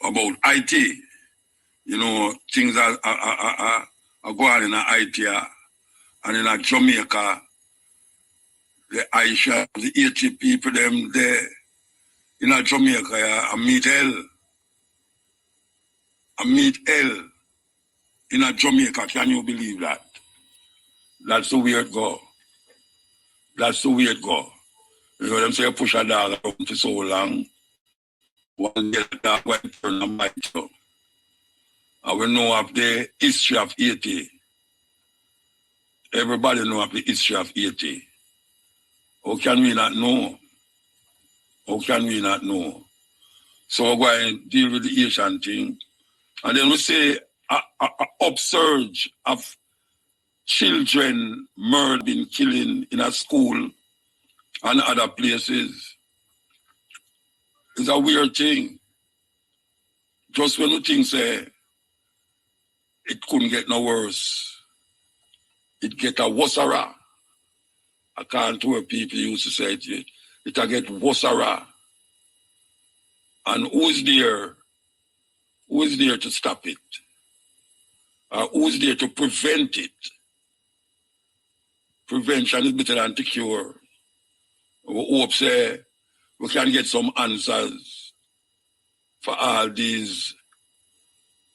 About IT, you know, things are going in IT, and in Jamaica, the Aisha, the 80 people them there in Jamaica, I meet hell in Jamaica. Can you believe that? That's the way it go. That's the way it go. You know them say push a dog around for so long. One day the dog went turn a bite so. And we know of the history of Haiti. Everybody know of the history of Haiti. How can we not know? How can we not know? So we're going to deal with the Haitian thing. And then we say a upsurge of children murdering, killing in a school and other places. It's a weird thing. Just when you think say it couldn't get no worse, it get a worser. I can't hear people used to say it. It'll get worser. And who's there? Who is there to stop it? Who's there to prevent it? Prevention is better than the cure. We hope say we can get some answers for all these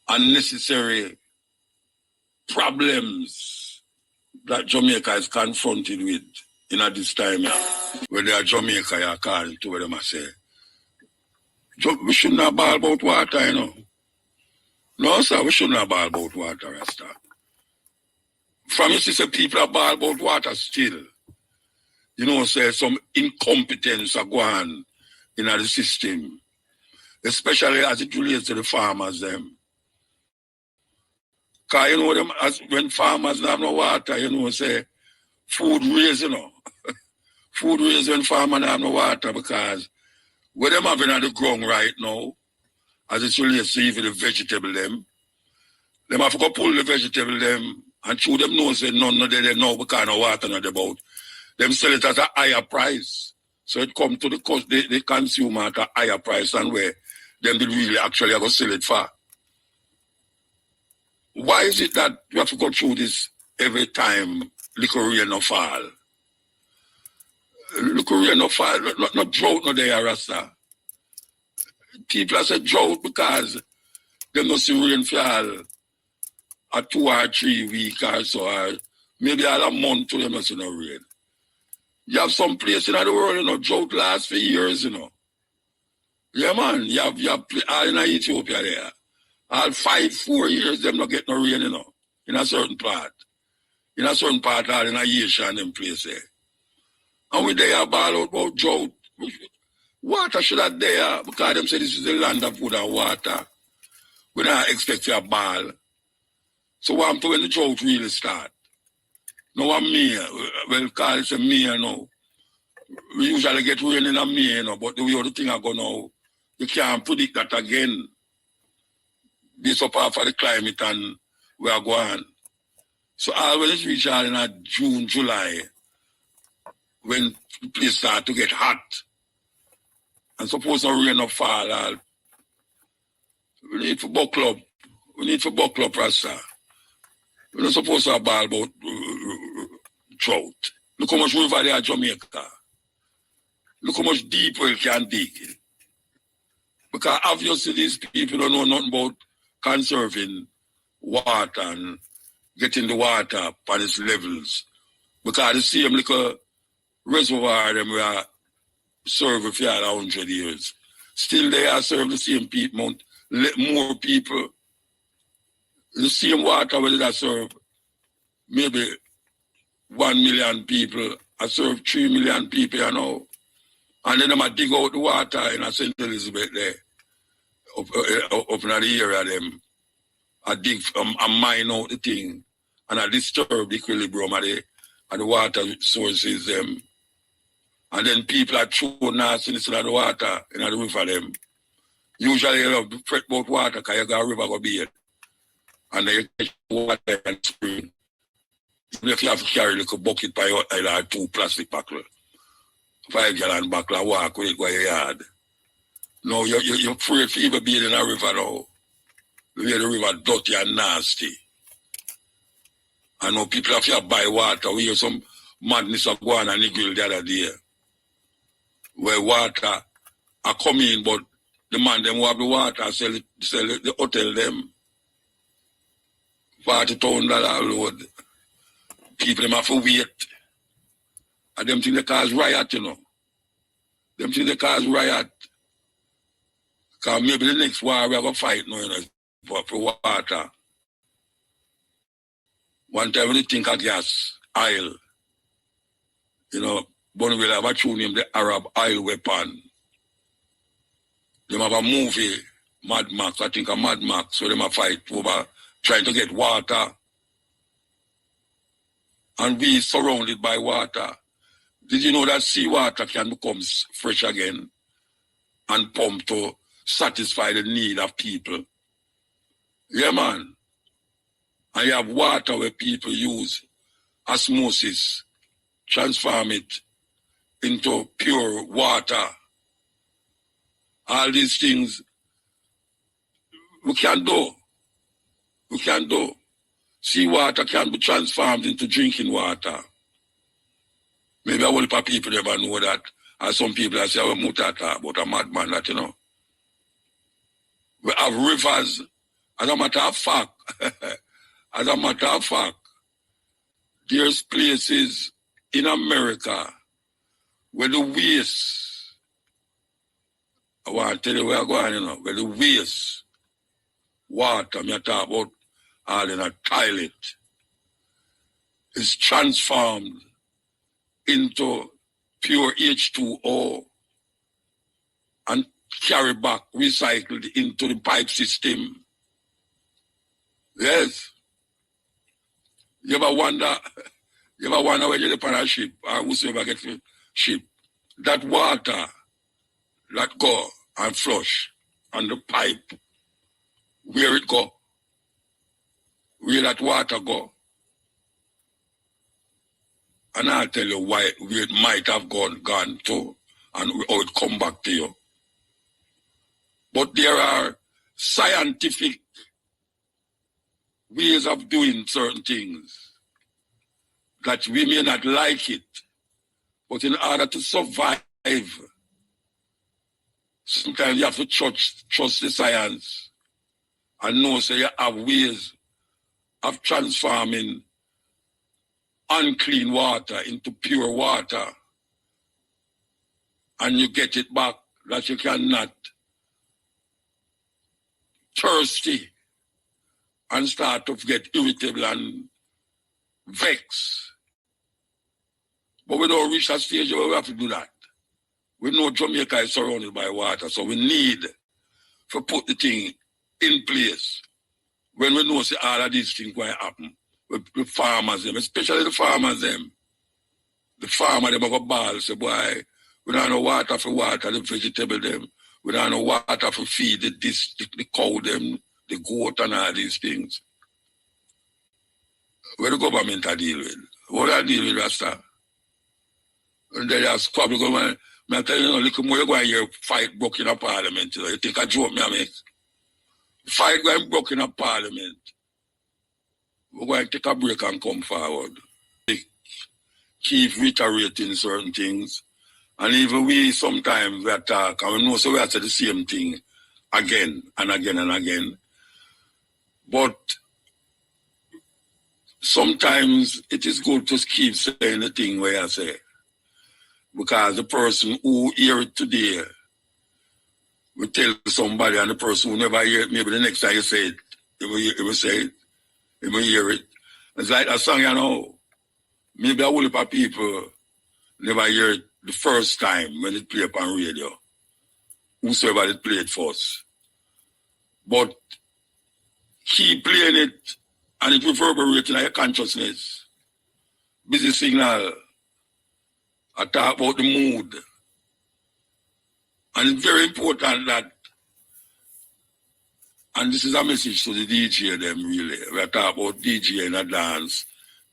unnecessary problems that Jamaica is confronted with in this time. When they are Jamaica, you call to them and say, we shouldn't have ball about water, you know. No, sir, we shouldn't have ball about water, Rasta. From you see people are ball about water still. You know, say some incompetence are going in the system, especially as it relates to the farmers them. Because you know them as when farmers don't have no water, you know, say food raise, you know. Food raise when farmers don't have no water because what them having on the ground right now, as it relates to even the vegetable them have to go pull the vegetable them and show them know say none of them know what kind of water not about. Them sell it at a higher price. So it come to the consumer at a higher price than where them they really actually are going to sell it for. Why is it that you have to go through this every time liquor rain no fall? Liquor rain no fall, not drought no there, Rasta. People are saying drought because they don't see rain fall a 2 or 3 weeks or so, or maybe all a month to them not see no rain. You have some place in the world, you know, drought lasts for years, you know. Yeah, man, you have all in Ethiopia there. All 4 years, them not get no rain, you know, in a certain part. In a certain part, all in a Asia and them place there. And we there ball out about drought. Water should have there, because them say this is the land of food and water. We don't expect a ball. So what I'm when the drought really start? Now I'm May, well, call it a May now. We usually get rain in a May, you know, but the way the thing I go now, you can't predict that again. This up for the climate and we are going. So always reach out in June, July, when the place start to get hot. And suppose no rain no fall, we need for buckle up. We need for buckle up, Rasta. We're not supposed to have ball about drought. Look how much river there in Jamaica. Look how much deep we can dig. Because obviously these people don't know nothing about conserving water and getting the water on its levels. Because the same little reservoir them we are serving for 100 years. Still they are serving the same people, more people. The same water where they serve. maybe 1 million people. I serve 3 million people, you know. And then I dig out the water in St. Elizabeth there, up in the area of them. I dig, I mine out the thing, and I disturb the equilibrium of the water sources them. And then people are throwing nastiness in the water in the river them. Usually you love to fret about water because you got a river go be it. And then you catch water and spring. Even if you have to carry a little bucket by your or 2 plastic buckle. 5 gallon buckle walk with it go your yard. No, you're afraid to even be in a river now. The river dirty and nasty. I know people have to buy water. We hear some madness of go on and niggle the other day. Where water are coming, but the man them who have the water sell the hotel them. $40,000 load. People them have to wait. And them think they cause riot, you know. Them think they cause riot. Because maybe the next war we have a fight now, you know, for water. One time when you think of gas, oil, you know, Bonnie will have a tune named the Arab Oil Weapon. They have a movie, Mad Max, I think a Mad Max, so they have fight over trying to get water. And we surrounded by water. Did you know that seawater can become fresh again and pumped to satisfy the need of people? Yeah, man. And you have water where people use osmosis, transform it into pure water. All these things we can do. We can do. Seawater can be transformed into drinking water. Maybe a whole lot of people never know that. And some people that say, Mutata, about a madman that, you know. We have rivers. As a matter of fact, there's places in America where the waste, I want to tell you where I'm going, you know, where the waste water, I'm talking about all in a toilet, is transformed into pure H2O and carried back, recycled into the pipe system. Yes. You ever wonder when you're on a ship, or whosoever gets a ship, that water that go and flush on the pipe, where it go, where that water go. And I'll tell you where it might have gone to and how it come back to you. But there are scientific ways of doing certain things that we may not like it, but in order to survive, sometimes you have to trust the science and know so you have ways of transforming unclean water into pure water, and you get it back that you cannot thirsty and start to get irritable and vex. But we don't reach that stage where we have to do that. We know Jamaica is surrounded by water, so we need to put the thing in place when we know all of these things going to happen. With the farmers, them, especially the farmers, them. The farmer, them have a ball, say, boy, we don't have water for water, the vegetable, them. We don't have water for feed the cow, them, the goat, and all these things. Where the government are deal with? What are deal with, Rasta? And they just probably go, man, I tell you, look more, you go and hear fight broke in a parliament. You think a joke me I make? Fight going broke in a parliament. We're going to take a break and come forward. Keep reiterating certain things. And even we sometimes we attack and we know so we have to say the same thing again and again and again. But sometimes it is good to keep saying the thing where I say. Because the person who hear it today will tell somebody, and the person who never hear it, maybe the next time you say it, he will say it. You may hear it. It's like a song, you know. Maybe a whole heap of people never hear it the first time when it play up on radio. Whosoever it played first. But keep playing it and it reverberates in your consciousness. Busy signal. I talk about the mood. And it's very important that, and this is a message to the DJ them really. We are talking about DJ in a dance,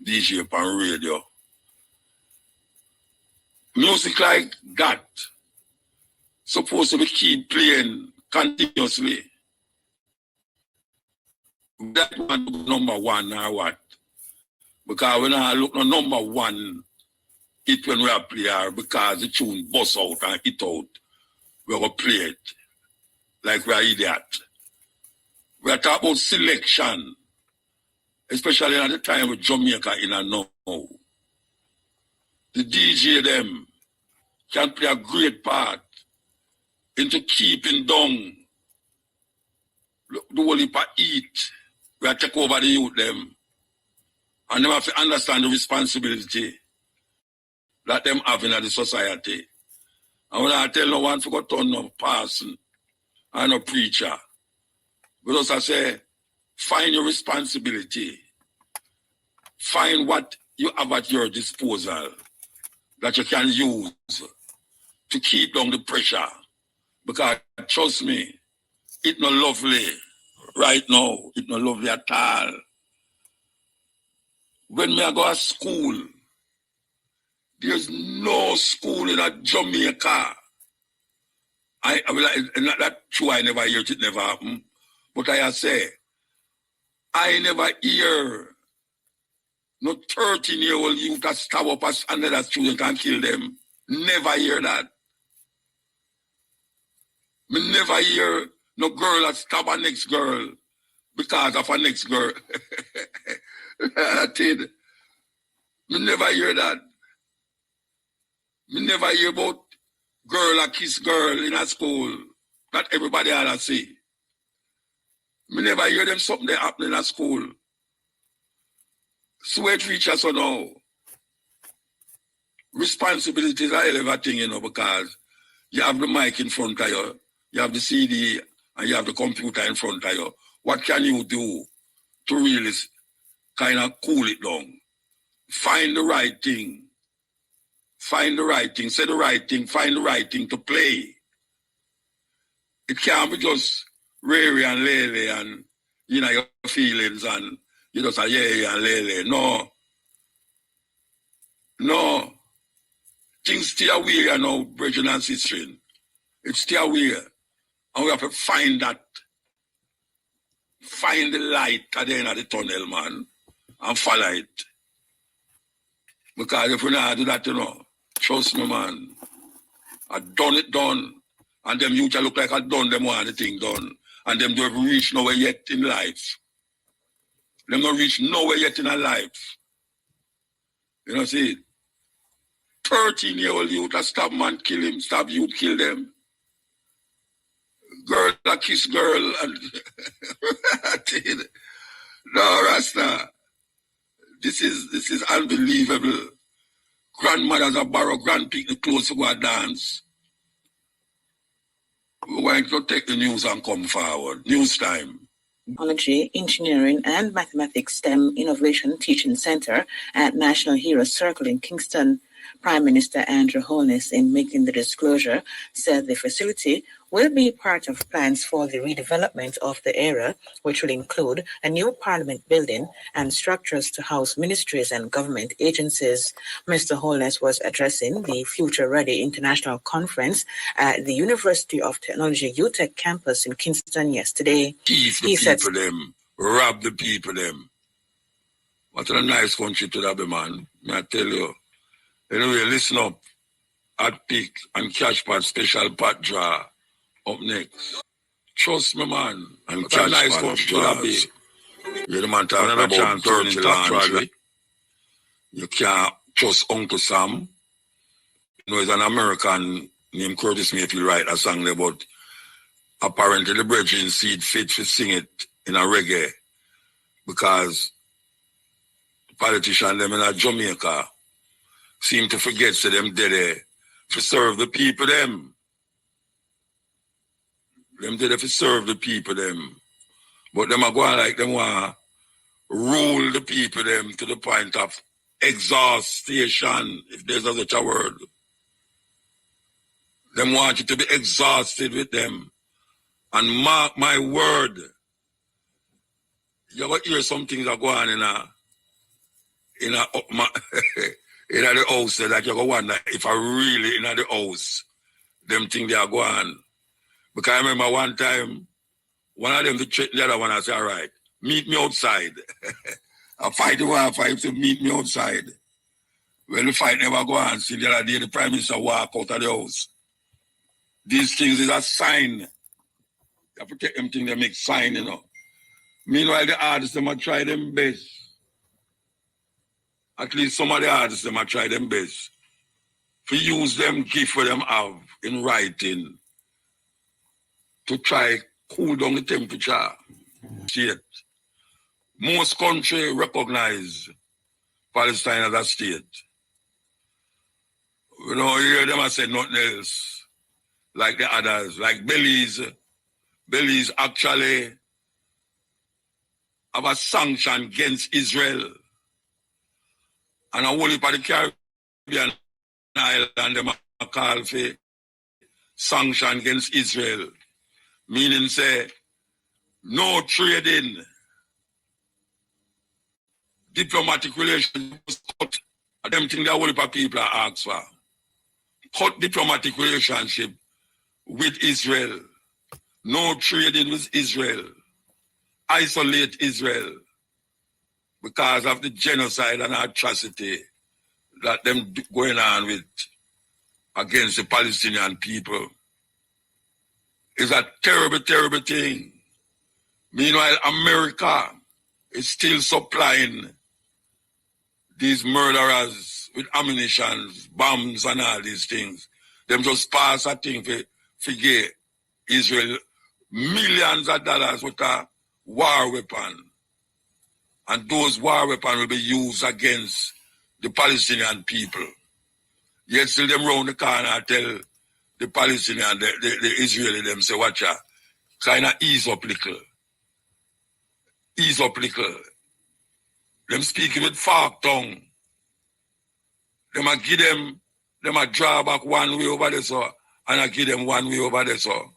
DJ on radio. Music like that supposed to be keep playing continuously. That one number one or what? Because when I look at number one, it when we are player because the tune bust out and hit out, we will play it like we are idiot. We are talking about selection, especially at the time with Jamaica in a now. The DJ them can play a great part into keeping down the whole heap of eat. We are take over the youth them. And they have to understand the responsibility that them have in the society. And when I tell no one to go turn no person and no preacher, because I say, find your responsibility. Find what you have at your disposal that you can use to keep down the pressure. Because trust me, it's not lovely right now. It's not lovely at all. When I go to school, there's no school in Jamaica. That's true, I never hear it never happen. But I say, I never hear no 13-year-old youth that stab up another student and kill them. Never hear that. Me never hear no girl that stab a next girl because of a next girl. I did. Me never hear that. Me never hear about girl that kiss girl in a school. Not everybody had to see. Me never hear them something that happening at school. Sweat reaches or no. Responsibilities are everything, you know, because you have the mic in front of you, you have the CD, and you have the computer in front of you. What can you do to really kind of cool it down? Find the right thing. Find the right thing, say the right thing, find the right thing to play. It can't be just Rary and Lele and, you know, your feelings and you just say, yeah, and Lele. No. No. Things stay away, you know, brethren and sisters. It's stay away. And we have to find that. Find the light at the end of the tunnel, man. And follow it. Because if we not do that, you know, trust me, man. I done it done. And them youth look like I done them one the thing done. And them don't reach nowhere yet in life. Them don't reach nowhere yet in their life. You know, see, 13-year-old youth that stab man, kill him, stab youth, kill them. Girl that kiss girl. And no, Rasta. This is unbelievable. Grandmothers are borrow grandpick the clothes to go and dance. We're going to take the news and come forward. News time. Technology, Engineering and Mathematics STEM Innovation Teaching Center at National Heroes Circle in Kingston. Prime Minister Andrew Holness, in making the disclosure, said the facility will be part of plans for the redevelopment of the area, which will include a new parliament building and structures to house ministries and government agencies. Mr. Holness was addressing the Future Ready International Conference at the University of Technology UTech campus in Kingston yesterday. He said, them, rob the people them. What a nice country to have, man. I tell you. Anyway, listen up. At peak and cash pot special pot draw up next. Trust me, man. And cash nice pot draws. You're the man talking about dirty laundry. You can't trust Uncle Sam. You know, he's an American named Curtis Mayfield write a song there, but apparently the brethren see it fit to sing it in a reggae because politicians them in Jamaica seem to forget to them there to serve the people them. Them there to serve the people them. But them are going like them want rule the people them to the point of exhaustion, if there's such a word. Them want you to be exhausted with them. And mark my word, you're going to hear some things that go on in the house that you're going to wonder if I really in the house, them things they are going. Because I remember one time, one of them to threaten the other one, I said, all right, meet me outside. I fight to meet me outside. Well, the fight never go on. See, the other day, the Prime Minister walk out of the house. These things is a sign. You have to take them things, they make sign, you know. Meanwhile, the artists, them might try them best. At least some of the artists, them might try them best. To use them gift for them have in writing to try cool down the temperature. State. Most countries recognize Palestine as a state. You know, you hear them say nothing else like the others, like Belize. Belize actually have a sanction against Israel. And a whole heap of the Caribbean island, them a call for sanction against Israel. Meaning say, no trading. Diplomatic relations cut. Them things that whole heap of people are asked for. Cut diplomatic relationship with Israel. No trading with Israel. Isolate Israel because of the genocide and atrocity that them going on with against the Palestinian people. It's a terrible, terrible thing. Meanwhile, America is still supplying these murderers with ammunition, bombs and all these things. Them just pass a thing for give Israel millions of dollars worth of war weapon. And those war weapons will be used against the Palestinian people. Yet still them round the corner tell the Palestinian, the Israeli them say, watch out, kind of ease up little. Ease up little. Them speaking with fork tongue. Them a give them a draw back one way over there so, and I give them one way over there so.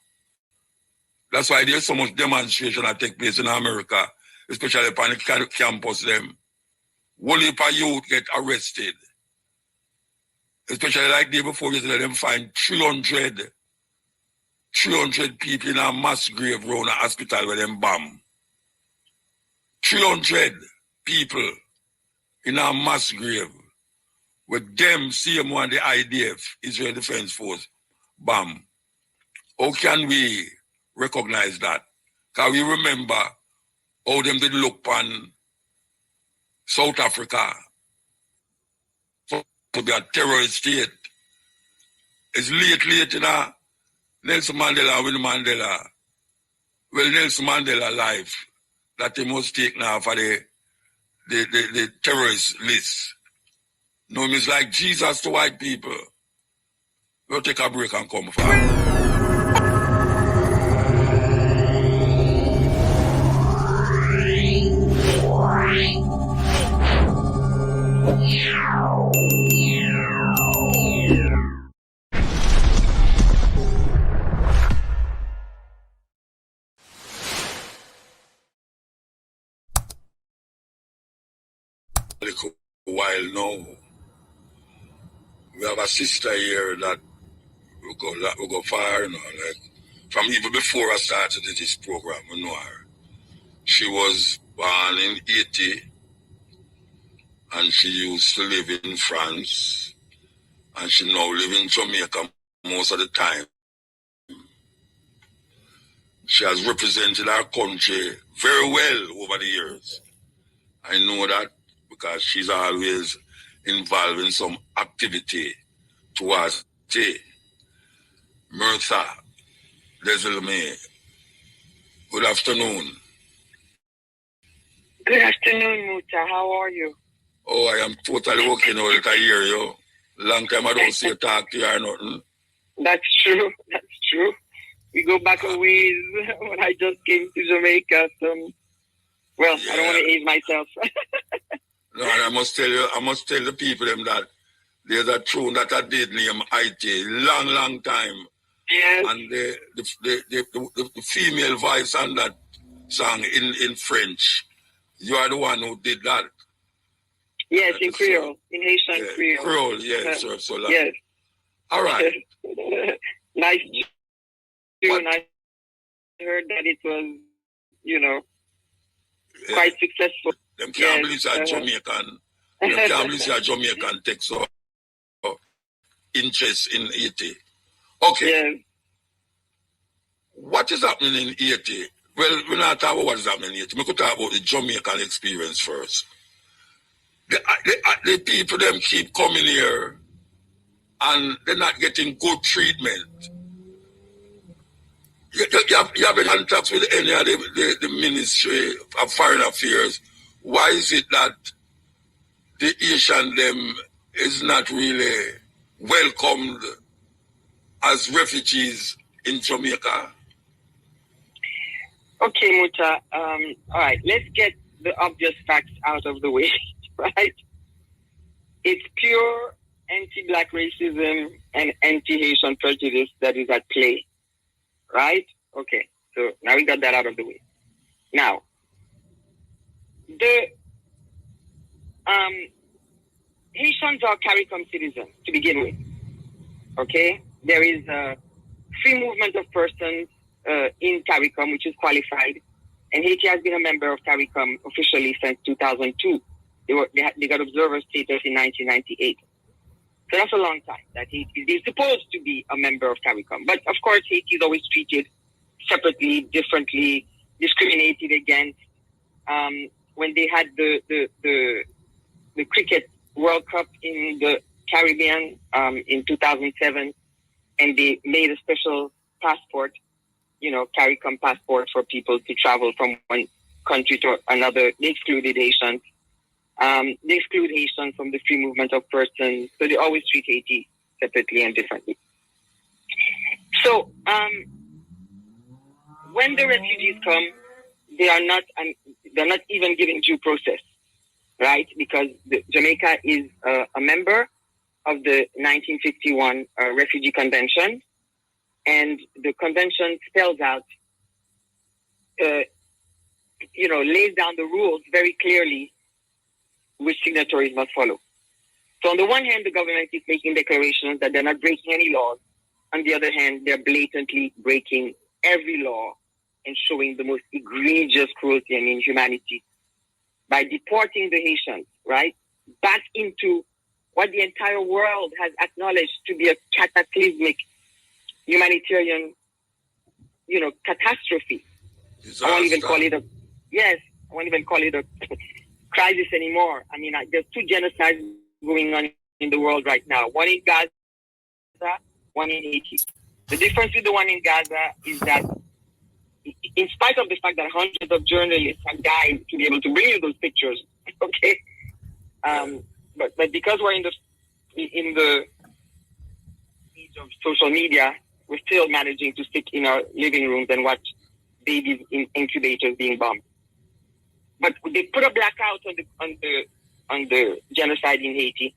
That's why there's so much demonstration that take place in America, especially upon the campus them. Whole heap of youth get arrested. Especially like day before yesterday, them find 300 people in a mass grave around a hospital where them bomb. 300 people in a mass grave with them same one the IDF, Israel Defense Force, bomb. How can we recognize that? Because we remember how them did look on South Africa to be a terrorist state. It's late, you know. Nelson Mandela, Winnie Mandela. Well, Nelson Mandela life that they must take now for the terrorist list. No, it's like Jesus to white people. We'll take a break and come back. A while now, we have a sister here that we go far, you know, like from even before I started this program, we know her. She was born in Haiti and she used to live in France and she now lives in Jamaica most of the time. She has represented our country very well over the years. I know that because she's always involved in some activity towards tea. Mirtha, Desilme, good afternoon. Good afternoon, Muta. How are you? Oh, I am totally okay now that I hear you. Long time I don't see you talk to you or nothing. That's true. That's true. We go back a ways when I just came to Jamaica. Well, yeah. I don't want to age myself. No, and I must tell the people them that there's a tune that I did name IT long time. Yes. And the female voice on that song in French. You are the one who did that. Yes, in Creole, in Haitian Creole. Creole, yes, so yes. All right. Nice tune. I heard that it was, quite successful. Them can't believe that Jamaican. Them can't believe that Jamaican takes so interest in Haiti. Okay. Yes. What is happening in Haiti? Well, we're not talking about what is happening in Haiti. We could talk about the Jamaican experience first. The people them keep coming here and they're not getting good treatment. You have been in contact with any of the Ministry of Foreign Affairs. Why is it that the Asian them is not really welcomed as refugees in Jamaica? Okay, Muta. All right, let's get the obvious facts out of the way, right? It's pure anti-Black racism and anti-Haitian prejudice that is at play, right? Okay, so now we got that out of the way. Now, the Haitians are CARICOM citizens to begin with, okay? There is a free movement of persons in CARICOM, which is qualified, and Haiti has been a member of CARICOM officially since 2002. They got observer status in 1998. So that's a long time that Haiti is supposed to be a member of CARICOM. But of course, Haiti is always treated separately, differently, discriminated against. When they had the Cricket World Cup in the Caribbean in 2007, and they made a special passport, CARICOM passport for people to travel from one country to another. They excluded Haitians. They exclude Haitians from the free movement of persons. So they always treat Haiti separately and differently. So when the refugees come, they're not even given due process, right? Because Jamaica is a member of the 1951 Refugee Convention, and the convention spells out, lays down the rules very clearly which signatories must follow. So on the one hand, the government is making declarations that they're not breaking any laws. On the other hand, they're blatantly breaking every law and showing the most egregious cruelty and inhumanity by deporting the Haitians, right, back into what the entire world has acknowledged to be a cataclysmic humanitarian, catastrophe. Disaster. I won't even call it a crisis anymore. I mean, there's two genocides going on in the world right now. One in Gaza, one in Haiti. The difference with the one in Gaza is that in spite of the fact that hundreds of journalists have died to be able to bring you those pictures, okay? But because we're in the age of social media, we're still managing to sit in our living rooms and watch babies in incubators being bombed. But they put a blackout on the genocide in Haiti,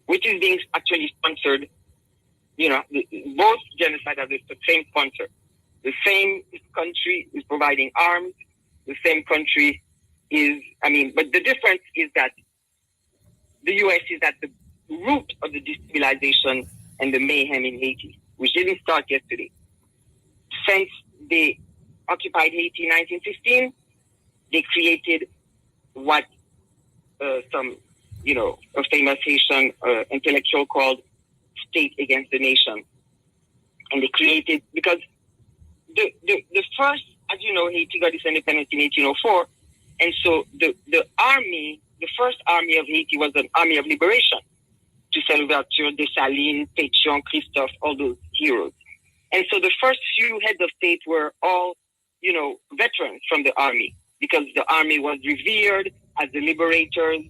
which is being actually sponsored. Both genocides have the same sponsor. The same country is providing arms. The same country but the difference is that the U.S. is at the root of the destabilization and the mayhem in Haiti, which didn't start yesterday. Since they occupied Haiti in 1915, they created what a famous Haitian intellectual called state against the nation. And they created, because the first, as you know, Haiti got its independence in 1804. And so the first army of Haiti was an army of liberation. Toussaint Louverture, Dessalines, Pétion, Christophe, all those heroes. And so the first few heads of state were all, veterans from the army, because the army was revered as the liberators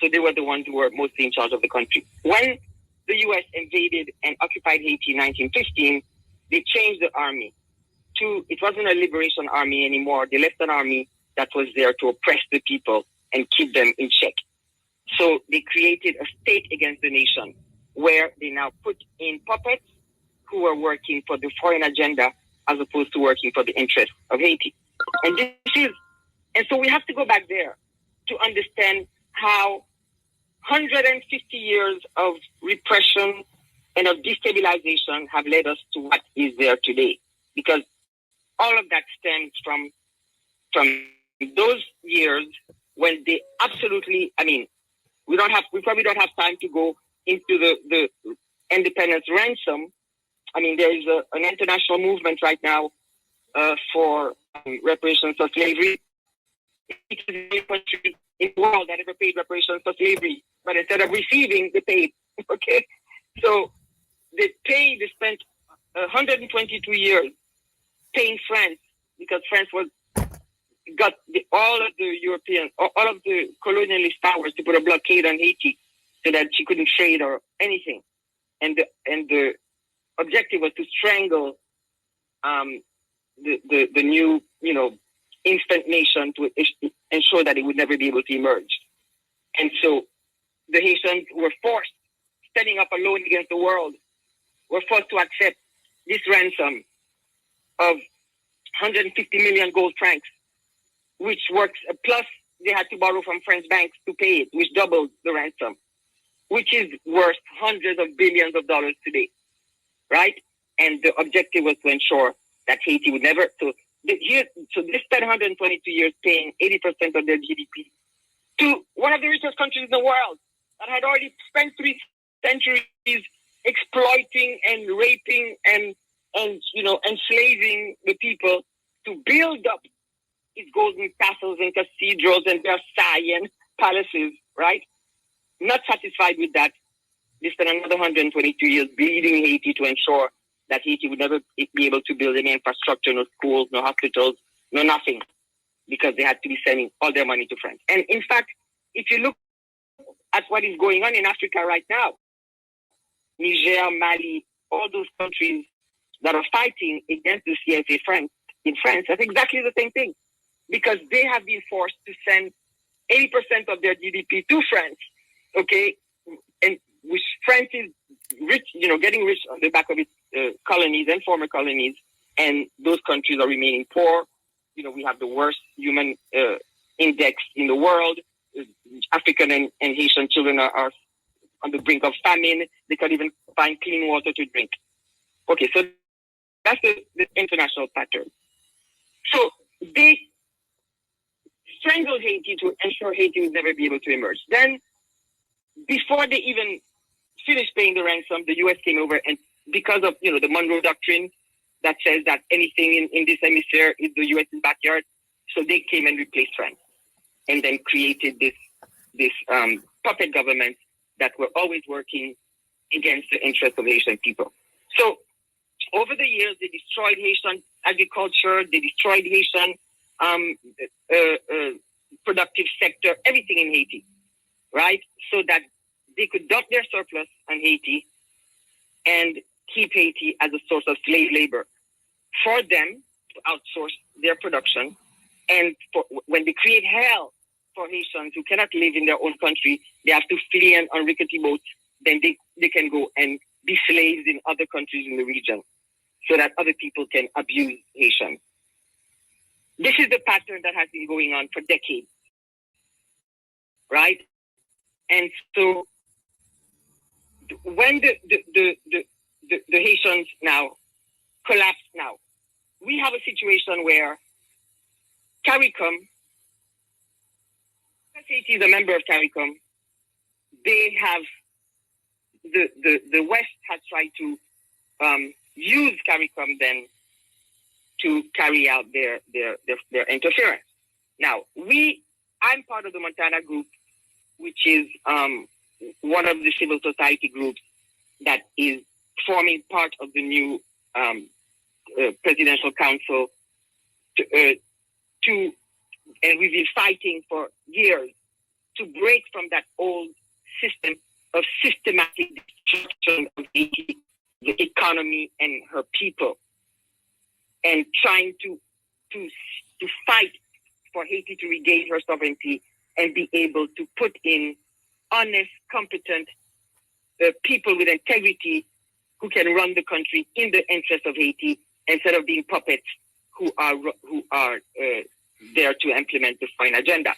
So they were the ones who were mostly in charge of the country. When the U.S. invaded and occupied Haiti in 1915, they changed the army to, it wasn't a liberation army anymore. They left an army that was there to oppress the people and keep them in check. So they created a state against the nation where they now put in puppets who were working for the foreign agenda as opposed to working for the interests of Haiti. And so we have to go back there to understand how 150 years of repression and of destabilization have led us to what is there today. Because all of that stems from those years when they absolutely, I mean, we probably don't have time to go into the independence ransom. I mean, there is an international movement right now for reparations for slavery. It is the only country in the world that ever paid reparations for slavery, but instead of receiving, they paid. Okay, so they spent 122 years paying France because France got all of the colonialist powers to put a blockade on Haiti so that she couldn't trade or anything, and the objective was to strangle the new, infant nation to ensure that it would never be able to emerge. And so the Haitians were forced, standing up alone against the world, were forced to accept this ransom of 150 million gold francs, which works, plus they had to borrow from French banks to pay it, which doubled the ransom, which is worth hundreds of billions of dollars today, right? And the objective was to ensure that Haiti would never, so they spent 122 years paying 80% of their GDP to one of the richest countries in the world that had already spent 3 centuries exploiting and raping and enslaving the people to build up its golden castles and cathedrals and Versailles and palaces, right? Not satisfied with that, they spent another 122 years bleeding Haiti to ensure that Haiti would never be able to build any infrastructure, no schools, no hospitals, no nothing, because they had to be sending all their money to France. And in fact, if you look at what is going on in Africa right now, Niger, Mali, all those countries that are fighting against the CFA in France, that's exactly the same thing, because they have been forced to send 80% of their GDP to France, okay, and which France is rich, getting rich on the back of its colonies and former colonies, and those countries are remaining poor. We have the worst human index in the world. African and Haitian children are on the brink of famine. They can't even find clean water to drink. Okay, so that's the international pattern. So they strangled Haiti to ensure Haiti would never be able to emerge. Then, before they even finished paying the ransom, the U.S. came over, and because of the Monroe Doctrine that says that anything in this hemisphere is the U.S.'s backyard, so they came and replaced France, and then created this puppet government that were always working against the interests of Haitian people. So over the years, they destroyed Haitian agriculture, they destroyed Haitian productive sector, everything in Haiti, right? So that they could dump their surplus on Haiti and keep Haiti as a source of slave labor for them to outsource their production. And when they create hell for Haitians who cannot live in their own country, they have to flee on rickety boats, then they can go and be slaves in other countries in the region so that other people can abuse Haitians. This is the pattern that has been going on for decades, right? And so when the Haitians now collapse now, we have a situation where CARICOM, Haiti is a member of CARICOM. They have the West has tried to use CARICOM then to carry out their interference. Now I'm part of the Montana group, which is one of the civil society groups that is forming part of the new presidential council and we've been fighting for years to break from that old system of systematic destruction of the economy and her people, and trying to fight for Haiti to regain her sovereignty and be able to put in honest, competent people with integrity who can run the country in the interest of Haiti instead of being puppets who are there to implement the foreign agenda.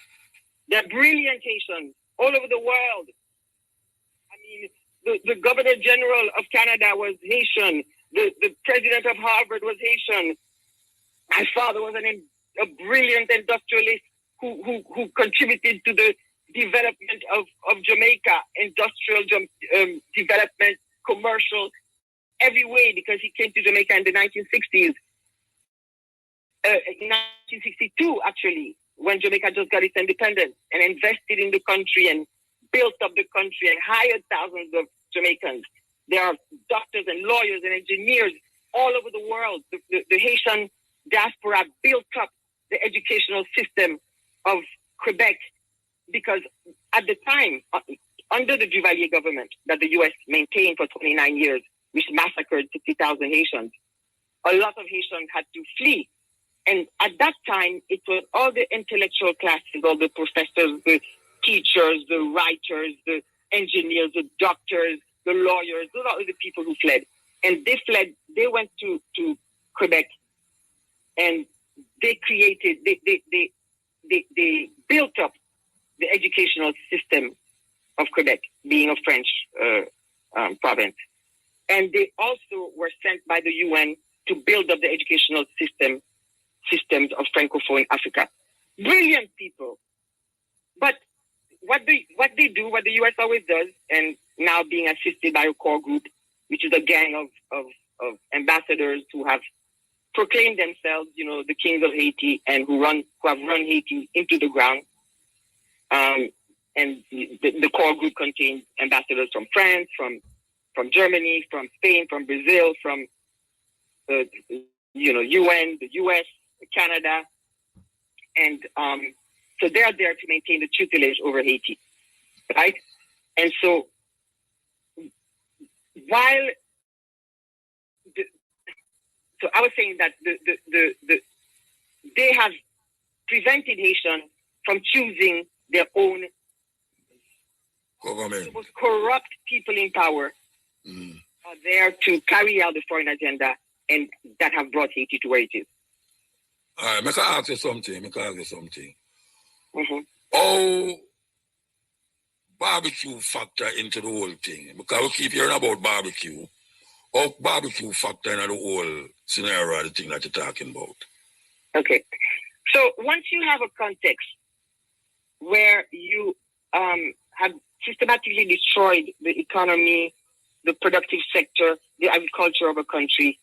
There are brilliant Haitians all over the world. I mean, the Governor General of Canada was Haitian. The President of Harvard was Haitian. My father was a brilliant industrialist who contributed to the development of Jamaica, industrial development, commercial, every way, because he came to Jamaica in the 1960s. In 1962, actually, when Jamaica just got its independence, and invested in the country and built up the country and hired thousands of Jamaicans. There are doctors and lawyers and engineers all over the world. The Haitian diaspora built up the educational system of Quebec because at the time, under the Duvalier government that the U.S. maintained for 29 years, which massacred 60,000 Haitians, a lot of Haitians had to flee. And at that time, it was all the intellectual classes, all the professors, the teachers, the writers, the engineers, the doctors, the lawyers, those are the people who fled. And they fled, they went to Quebec, and they created, they built up the educational system of Quebec, being a French province. And they also were sent by the UN to build up the educational systems of Francophone Africa. Brilliant people. But what they do, what the U.S. always does, and now being assisted by a core group, which is a gang of ambassadors who have proclaimed themselves, the kings of Haiti, and who have run Haiti into the ground. And the core group contains ambassadors from France, from Germany, from Spain, from Brazil, from the UN, the US, Canada, and so they're there to maintain the tutelage over Haiti, right? And so so I was saying that they have prevented Haitians from choosing their own government. The most corrupt people in power are there to carry out the foreign agenda, and that have brought Haiti to where it is. All right, I can ask you something. Mm-hmm. How barbecue factor into the whole thing? Because we keep hearing about barbecue. How barbecue factor into the whole scenario, the thing that you're talking about? Okay. So once you have a context where you have systematically destroyed the economy, the productive sector, the agriculture of a country,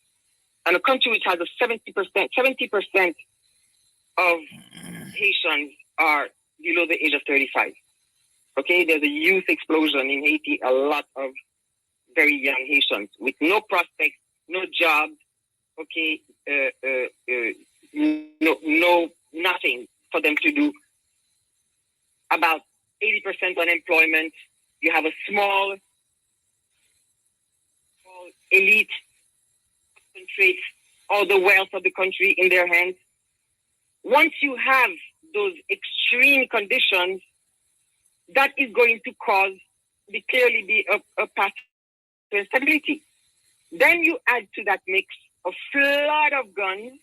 and a country which has a 70% of Haitians are below the age of 35. Okay, there's a youth explosion in Haiti, a lot of very young Haitians with no prospects, no jobs, okay, no nothing for them to do. About 80% unemployment. You have a small elite concentrates all the wealth of the country in their hands. Once you have those extreme conditions, that is going to clearly be a path to instability. Then you add to that mix a flood of guns,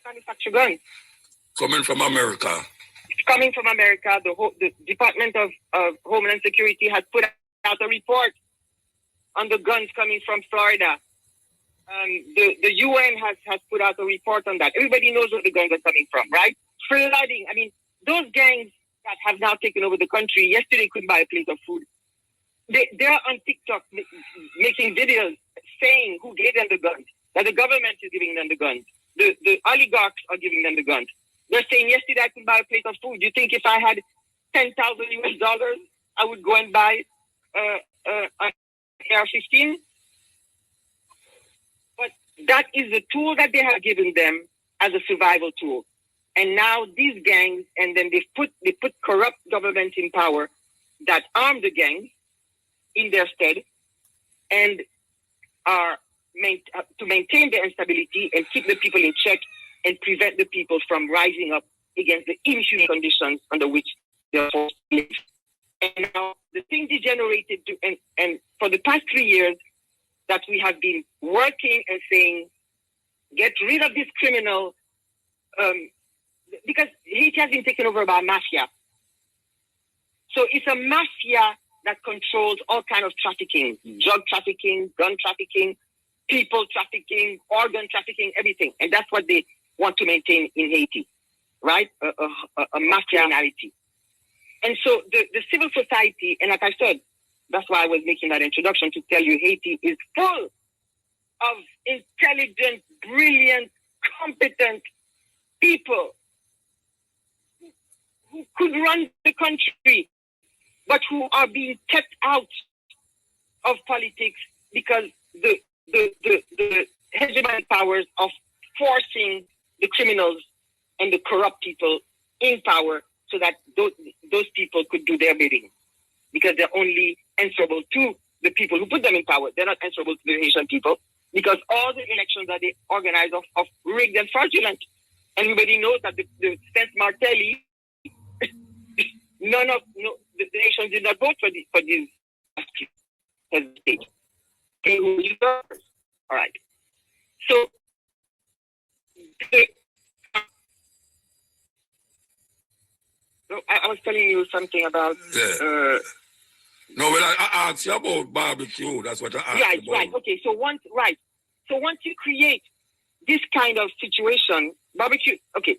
manufactured guns. Coming from America. The Department of Homeland Security has put out a report on the guns coming from Florida. The UN has put out a report on that. Everybody knows where the guns are coming from, right? Flooding. I mean, those gangs that have now taken over the country, yesterday couldn't buy a plate of food. They're on TikTok making videos saying who gave them the guns, that the government is giving them the guns. The oligarchs are giving them the guns. They're saying yesterday I couldn't buy a plate of food. You think if I had $10,000 US, I would go and buy an AR-15? But that is the tool that they have given them as a survival tool. And now these gangs, and then they put corrupt governments in power that arm the gangs in their stead and are to maintain the instability and keep the people in check and prevent the people from rising up against the inhuman conditions under which they are forced to live. And now the thing degenerated to, and for the past 3 years that we have been working and saying, get rid of this criminal, because Haiti has been taken over by a mafia. So it's a mafia that controls all kinds of trafficking, drug trafficking, gun trafficking, people trafficking, organ trafficking, everything. And that's what they want to maintain in Haiti, right? A mafianality. And so the civil society, and like I said, that's why I was making that introduction to tell you Haiti is full of intelligent, brilliant, competent people who could run the country, but who are being kept out of politics because the hegemonic powers of forcing the criminals and the corrupt people in power so that those people could do their bidding, because they're only answerable to the people who put them in power. They're not answerable to the Haitian people, because all the elections that they organize of rigged and fraudulent. Everybody knows that the since Martelli, the nations did not vote for these states. All right. So I was telling you something about. No, well, I asked you about barbecue. That's what I asked you about. Right. Okay. So once you create this kind of situation, barbecue. Okay.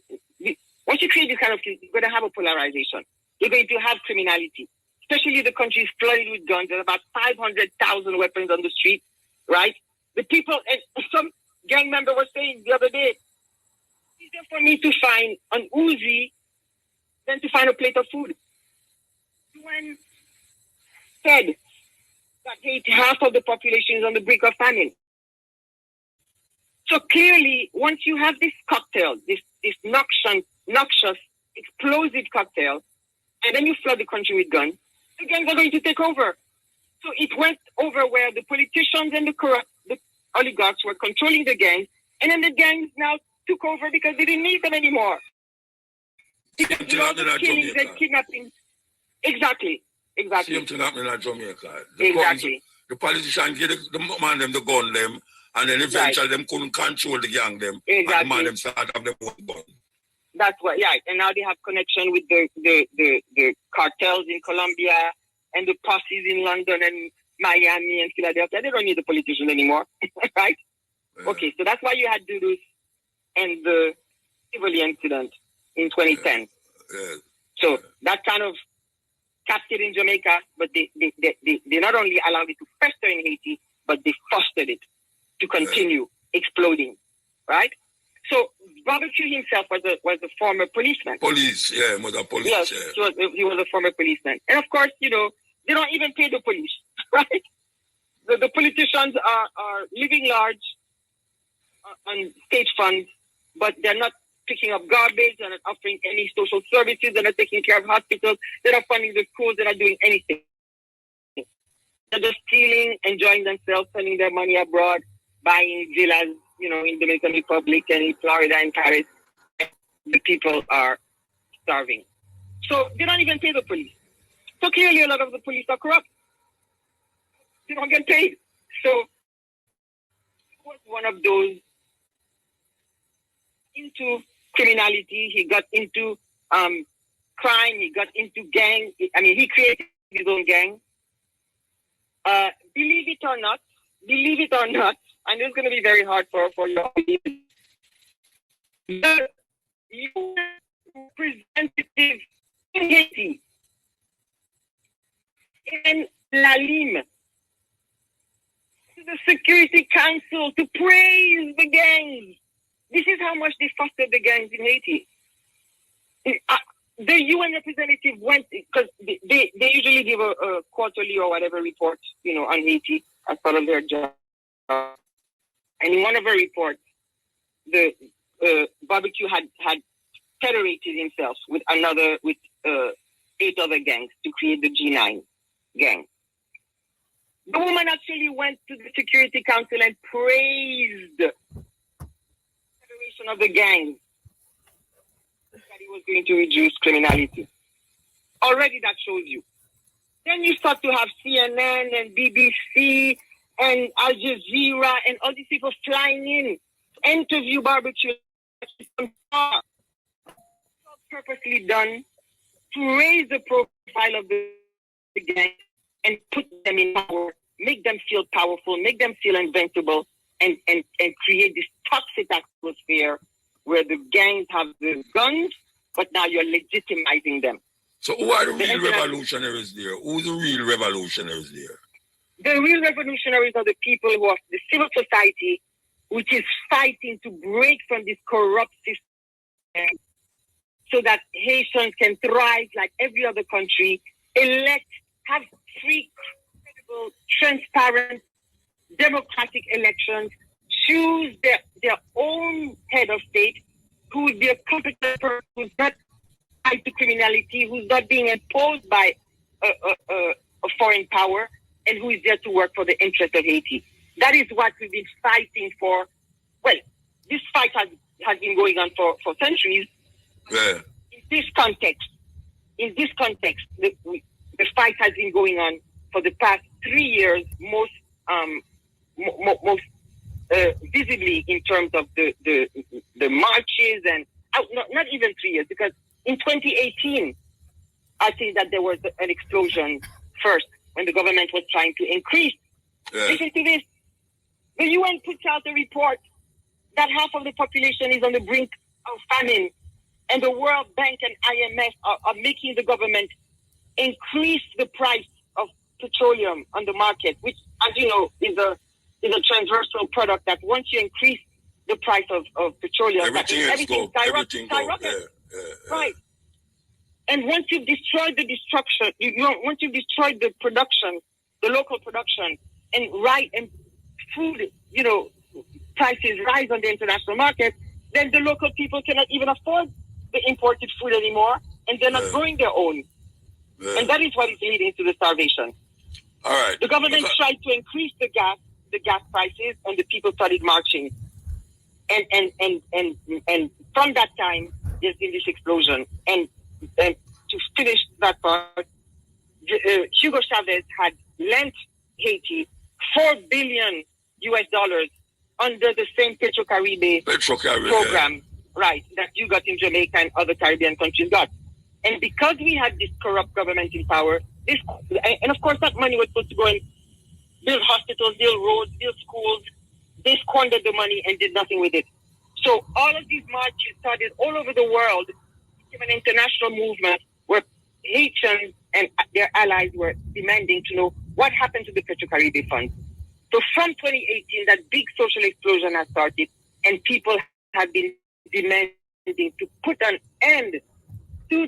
Once you create this kind of thing, you're going to have a polarization. You're going to have criminality, especially the country is flooded with guns. There's about 500,000 weapons on the street, right? The people, and some gang member was saying the other day, it's easier for me to find an Uzi than to find a plate of food. When said that half of the population is on the brink of famine. So clearly, once you have this cocktail, this noxious, explosive cocktail, and then you flood the country with guns, the gangs are going to take over. So it went over where the politicians and the oligarchs were controlling the gangs, and then the gangs now took over because they didn't need them anymore. Because all the killings and kidnappings. Exactly. Same thing happening in Jamaica. The politicians give the man them the gun them, and then eventually them couldn't control the gang them. Exactly. And the man them start have them own gun. That's what, yeah. And now they have connection with the cartels in Colombia and the posses in London and Miami and Philadelphia. They don't need the politicians anymore, right? Yeah. Okay, so that's why you had Dudus and the Tivoli incident in 2010. Yeah. So that kind of capped it in Jamaica, but they not only allowed it to fester in Haiti, but they fostered it to continue exploding, right? So Barbecue himself was a former policeman. Police, yeah, he was a police. Yes, yeah. He was a former policeman. And of course, they don't even pay the police, right? The politicians are living large on state funds, but they're not picking up garbage, they're not offering any social services, they're not taking care of hospitals, they're not funding the schools, they're not doing anything. They're just stealing, enjoying themselves, spending their money abroad, buying villas, in Dominican Republic and in Florida and Paris. The people are starving. So they don't even pay the police. So clearly a lot of the police are corrupt. They don't get paid. So it was one of those into criminality. He got into crime. He got into gang. He created his own gang. Believe it or not, and it's going to be very hard for you. The UN representative in Haiti, in Lalim, to the Security Council to praise the gangs. This is how much they fostered the gangs in Haiti. The UN representative went, because they usually give a quarterly or whatever report, on Haiti as part of their job. And in one of her reports, the Barbecue had federated himself with 8 other gangs to create the G9 gang. The woman actually went to the Security Council and praised the federation of the gangs that he was going to reduce criminality. Already that shows you. Then you start to have CNN and BBC and Al Jazeera and all these people flying in to interview Barbecue. Purposely done to raise the profile of the gang and put them in power, make them feel powerful, make them feel invincible, and create this toxic atmosphere where the gangs have the guns, but now you're legitimizing them. So who are the real revolutionaries there? Who's the real revolutionaries there? The real revolutionaries are the people who are the civil society, which is fighting to break from this corrupt system so that Haitians can thrive like every other country, elect, have free, credible, transparent, democratic elections, choose their own head of state who would be a competent person, who's not tied to criminality, who's not being imposed by a foreign power, and who is there to work for the interest of Haiti. That is what we've been fighting for. Well, this fight has been going on for centuries. Yeah. In this context, the fight has been going on for the past 3 years, most visibly in terms of the marches and not even 3 years, because in 2018, I think that there was an explosion first when the government was trying to increase. Yeah. Listen to this. The UN puts out a report that half of the population is on the brink of famine, and the World Bank and IMF are making the government increase the price of petroleum on the market, which, as you know, is a transversal product that once you increase the price of petroleum, everything skyrockets. Yeah. Right. And once you've destroyed the destruction, once you've destroyed the production, the local production, and food, prices rise on the international market, then the local people cannot even afford the imported food anymore, and they're not growing their own. Yeah. And that is what is leading to the starvation. All right. The government tried to increase the gas prices, and the people started marching. And from that time, there's been this explosion. And to finish that part, Hugo Chavez had lent Haiti $4 billion under the same Petrocaribe program, right, that you got in Jamaica and other Caribbean countries got. And because we had this corrupt government in power, and of course that money was supposed to go and build hospitals, build roads, build schools. They squandered the money and did nothing with it. So all of these marches started all over the world, became an international movement where Haitians and their allies were demanding to know what happened to the Petrocaribe funds. So from 2018, that big social explosion has started, and people have been demanding to put an end to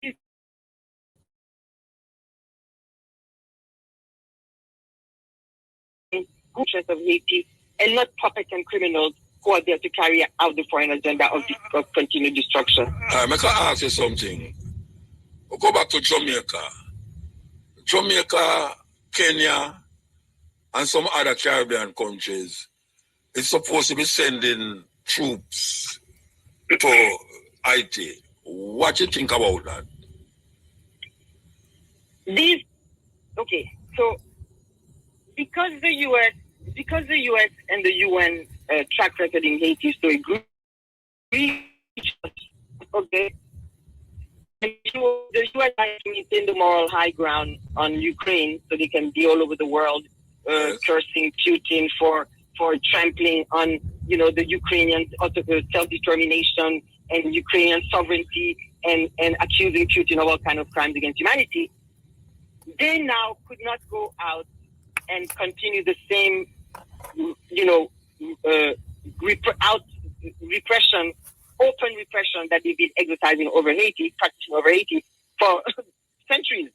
the interest of Haiti, and not puppets and criminals who are there to carry out the foreign agenda of continued destruction. I can ask you something. We'll go back to Jamaica. Jamaica, Kenya, and some other Caribbean countries is supposed to be sending troops to Haiti. What do you think about that? So because the US and the UN track record in Haiti is so egregious, okay, the US has to maintain the moral high ground on Ukraine so they can be all over the world cursing Putin for trampling on, the Ukrainian self-determination and Ukrainian sovereignty and accusing Putin of all kinds of crimes against humanity. They now could not go out and continue the same, open repression that they've been exercising practicing over Haiti for centuries.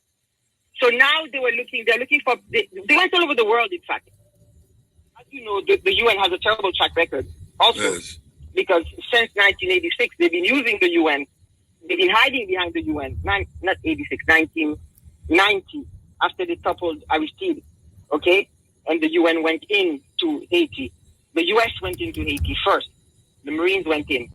So now they're looking for, they went all over the world, in fact. As you know, the UN has a terrible track record also. Yes. because since 1986, they've been using the UN. They've been hiding behind the UN. Not 86, 1990, after they toppled Aristide, okay? And the UN went into Haiti. The US went into Haiti first. The Marines went in.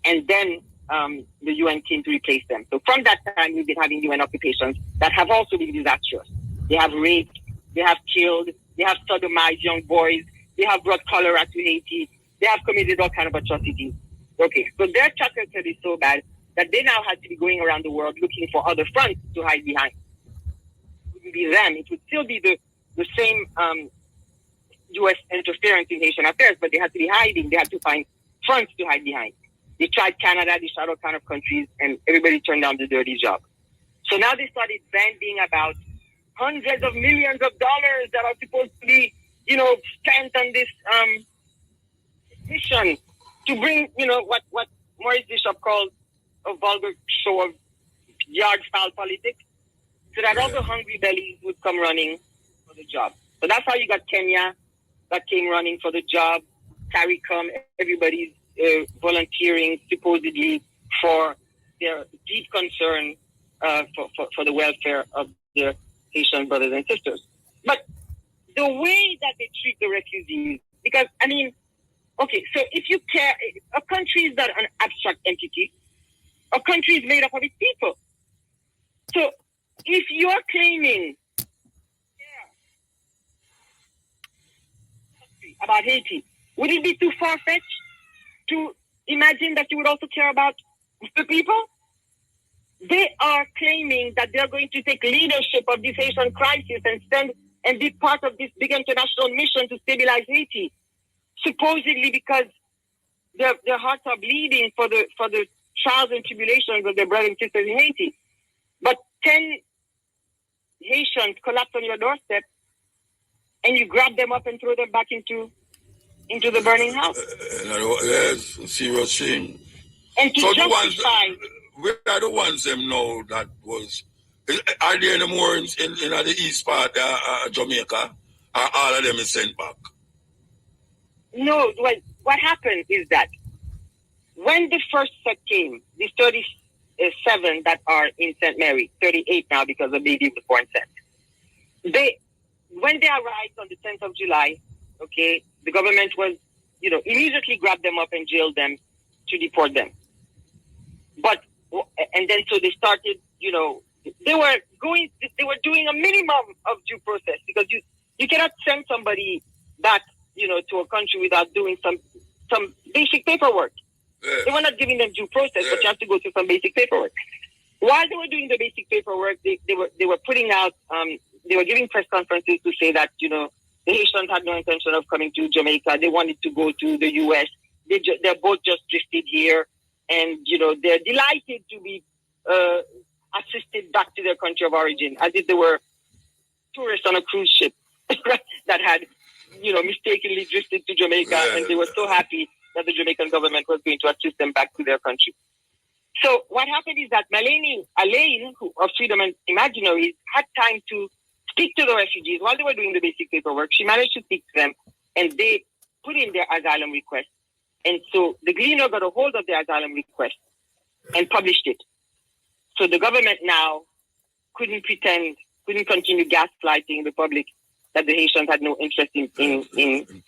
And then the UN came to replace them. So from that time, we've been having UN occupations that have also been disastrous. They have raped, they have killed, they have sodomized young boys, they have brought cholera to Haiti, they have committed all kinds of atrocities. Okay, so their track record is so bad that they now have to be going around the world looking for other fronts to hide behind. It wouldn't be them. It would still be the same U.S. interference in Haitian affairs, but they had to be hiding. They had to find fronts to hide behind. They tried Canada, they tried all kind of countries, and everybody turned down the dirty job. So now they started banding about hundreds of millions of dollars that are supposed to be, spent on this mission to bring, what Maurice Bishop called a vulgar show of yard foul politics, so that all the hungry bellies would come running for the job. So that's how you got Kenya that came running for the job, CARICOM, everybody's volunteering supposedly for their deep concern for the welfare of their Haitian brothers and sisters. But the way that they treat the refugees, because, okay, so if you care, a country is not an abstract entity. A country is made up of its people. So if you're claiming about Haiti, would it be too far-fetched to imagine that you would also care about the people? They are claiming that they're going to take leadership of this Haitian crisis and be part of this big international mission to stabilize Haiti, supposedly because their hearts are bleeding for the trials and tribulations of their brothers and sisters in Haiti. But 10 Haitians collapse on your doorstep, and you grab them up and throw them back into the burning house. Yes, serious shame. And to so justify... We are the ones them know that was... Are there any more in the east part of Jamaica? Are all of them is sent back? No, what happened is that when the first set came, these 37 that are in St. Mary, 38 now because the baby was born sent, when they arrived on the 10th of July, okay, the government was, immediately grabbed them up and jailed them to deport them. And then so they started, they were doing a minimum of due process, because you cannot send somebody back, to a country without doing some basic paperwork. Yeah. They were not giving them due process, but you have to go through some basic paperwork. While they were doing the basic paperwork, they were putting out, they were giving press conferences to say that, the Haitians had no intention of coming to Jamaica. They wanted to go to the U.S. Their boat just drifted here. And, they're delighted to be assisted back to their country of origin, as if they were tourists on a cruise ship that had, mistakenly drifted to Jamaica. And they were so happy that the Jamaican government was going to assist them back to their country. So what happened is that Alain, of Freedom and Imaginaries, had time to speak to the refugees while they were doing the basic paperwork. She managed to speak to them, and they put in their asylum request. And so the Gleaner got a hold of the asylum request and published it. So the government now couldn't continue gaslighting the public that the Haitians had no interest in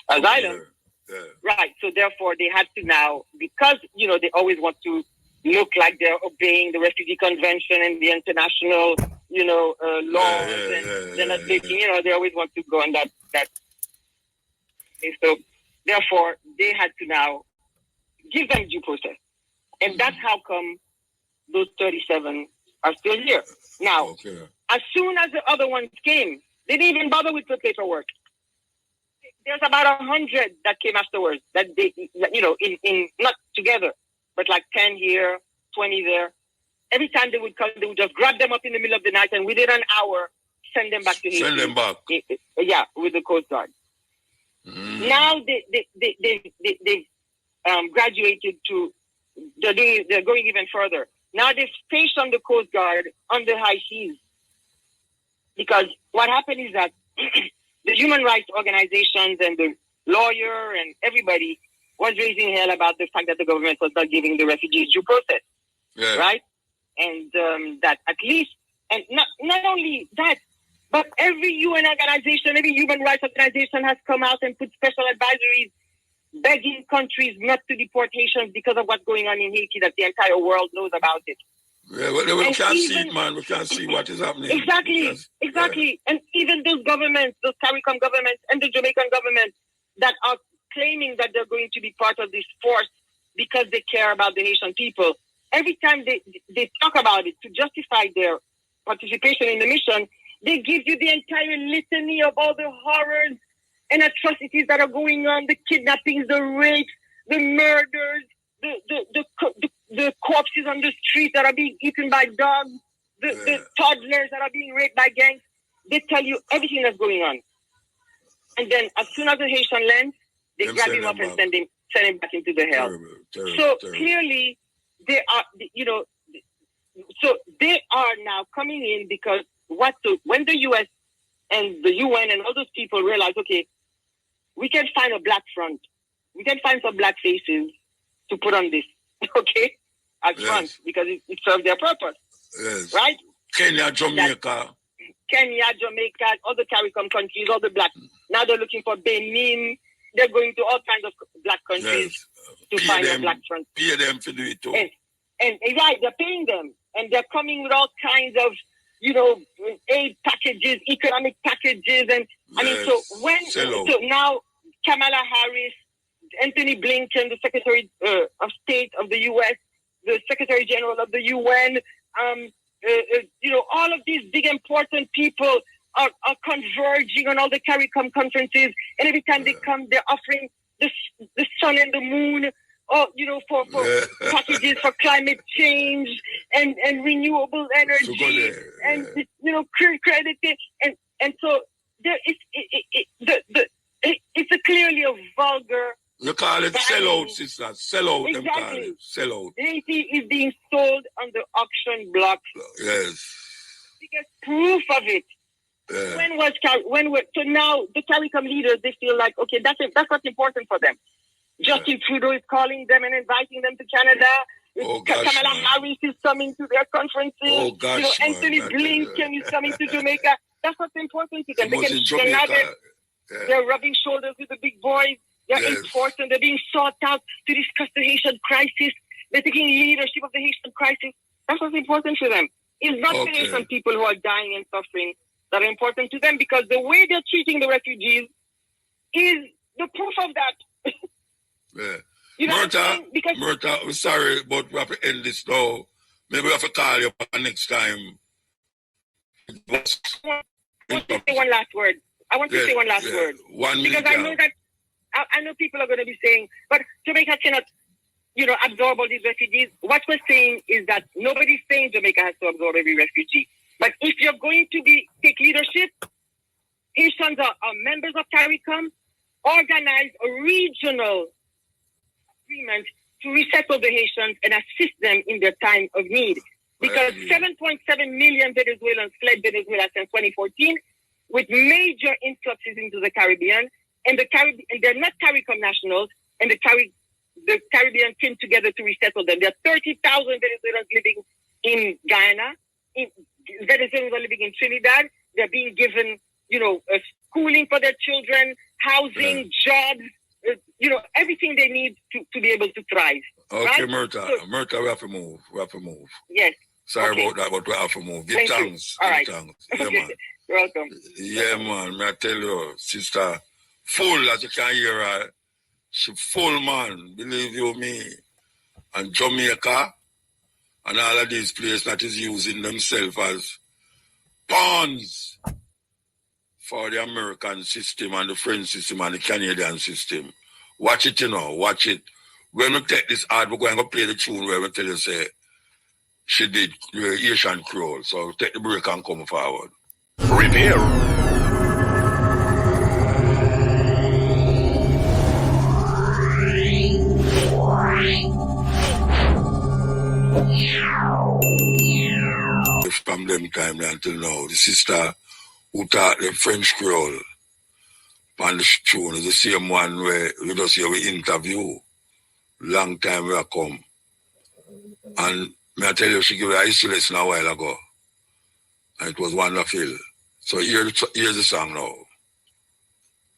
asylum. Yeah. Right. So therefore they had to now, because, they always want to look like they're obeying the Refugee Convention and the international, laws, they're not making, they always want to go on that. And so therefore, they had to now give them due process. And that's how come those 37 are still here. Now, as soon as the other ones came, they didn't even bother with the paperwork. There's about 100 that came afterwards, that they, in not together, but like 10 here, 20 there. Every time they would come, they would just grab them up in the middle of the night, and within an hour, send them back to Haiti. Send them back. Yeah, with the Coast Guard. Now they graduated to, they're going even further. Now they've stationed the Coast Guard on the high seas, because what happened is that the human rights organizations and the lawyer and everybody was raising hell about the fact that the government was not giving the refugees due process, right? And that at least, and not only that, but every UN organization, every human rights organization has come out and put special advisories begging countries not to deport Haitians because of what's going on in Haiti, that the entire world knows about it. Yeah, well, we can't see it, man. We can't see what is happening. Exactly. And even those governments, those CARICOM governments and the Jamaican government that are claiming that they're going to be part of this force because they care about the Haitian people, every time they talk about it to justify their participation in the mission, they give you the entire litany of all the horrors and atrocities that are going on, the kidnappings, the rapes, the murders, the corpses on the street that are being eaten by dogs, the toddlers that are being raped by gangs. They tell you everything that's going on. And then as soon as the Haitian lands, they grab him up and send him back into the hell. Terrible. Clearly, they are, so they are now coming in because when the US and the UN and all those people realize, okay, we can find a black front. We can find some black faces to put on this, okay, as front, because it serves their purpose, right? Kenya, Jamaica, all the CARICOM countries, all the black. Now they're looking for Benin. They're going to all kinds of black countries to find a black front. Pay them to do it too. And right, they're paying them, and they're coming with all kinds of, aid packages, economic packages, and so now Kamala Harris, Anthony Blinken, the Secretary of State of the U.S., the Secretary General of the UN, all of these big important people are converging on all the CARICOM conferences, and every time they come, they're offering the sun and the moon, for packages for climate change and renewable energy and credit, and so there is it's clearly a vulgar. You call it sellout, sister. Sellout. Exactly. Them call it sellout. Haiti is being sold on the auction block. Yes. Biggest proof of it. Yeah. So now the CARICOM leaders, they feel like, okay, that's what's important for them. Justin Trudeau is calling them and inviting them to Canada. Kamala Harris is coming to their conferences. Anthony Blinken is coming to Jamaica. That's what's important to them. They're rubbing shoulders with the big boys. They're important. They're being sought out to discuss the Haitian crisis. They're taking leadership of the Haitian crisis. That's what's important to them. It's not the Haitian people who are dying and suffering that are important to them, because the way they're treating the refugees is the proof of that. Murta, we're sorry, but we have to end this now. Maybe we have to call you next time. I want to say one last word. 1 minute. Because I know people are going to be saying, but Jamaica cannot, absorb all these refugees. What we're saying is that nobody's saying Jamaica has to absorb every refugee. But if you're going to take leadership, Haitians are members of CARICOM, organize a regional agreement to resettle the Haitians and assist them in their time of need. Because 7.7 million Venezuelans fled Venezuela since 2014, with major influxes into the Caribbean, and they're not CARICOM nationals, and the Caribbean came together to resettle them. There are 30,000 Venezuelans living in Guyana. Venezuelans are living in Trinidad. They're being given, schooling for their children, housing, jobs, everything they need to be able to thrive. Okay, right? Murta, we have to move. Yes. Sorry about that, but we have to move. Give thanks. All right. Thanks. Yeah, man. You're welcome. Yeah, man. I tell you, sister, full, as you can hear her. She full, man. Believe you me. And Jamaica and all of these places that is using themselves as pawns for the American system and the French system and the Canadian system. Watch it, watch it. When we take this ad, we're going to play the tune where we tell you, say, she did Asian Crawl. So take the break and come forward. Repair. From them time until now, the sister who taught the French Creole on the tune is the same one where we just hear we interview. long time we have come. And may I tell you, she gave a history lesson a while ago. And it was wonderful. So here's the song now.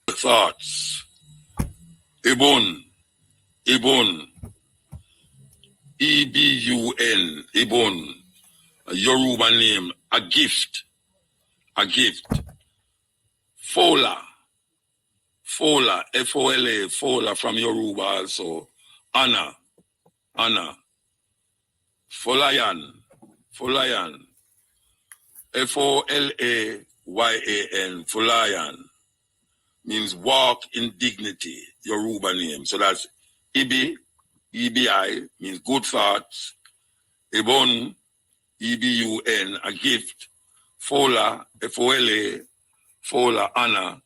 Thoughts. Ibun. Ibun. E-B-U-N. Ibun. A Yoruba name. A gift. A gift. Fola. Fola. F-O-L-A. Fola from Yoruba also. Anna. Anna. Folayan. Folayan. F-O-L-A-Y-A-N. Folayan. Means walk in dignity. Yoruba name. So that's Ibi. E-B-I. Means good thoughts. Ibon. E-B-U-N. A gift. Fola. F-O-L-A. Fola. Anna.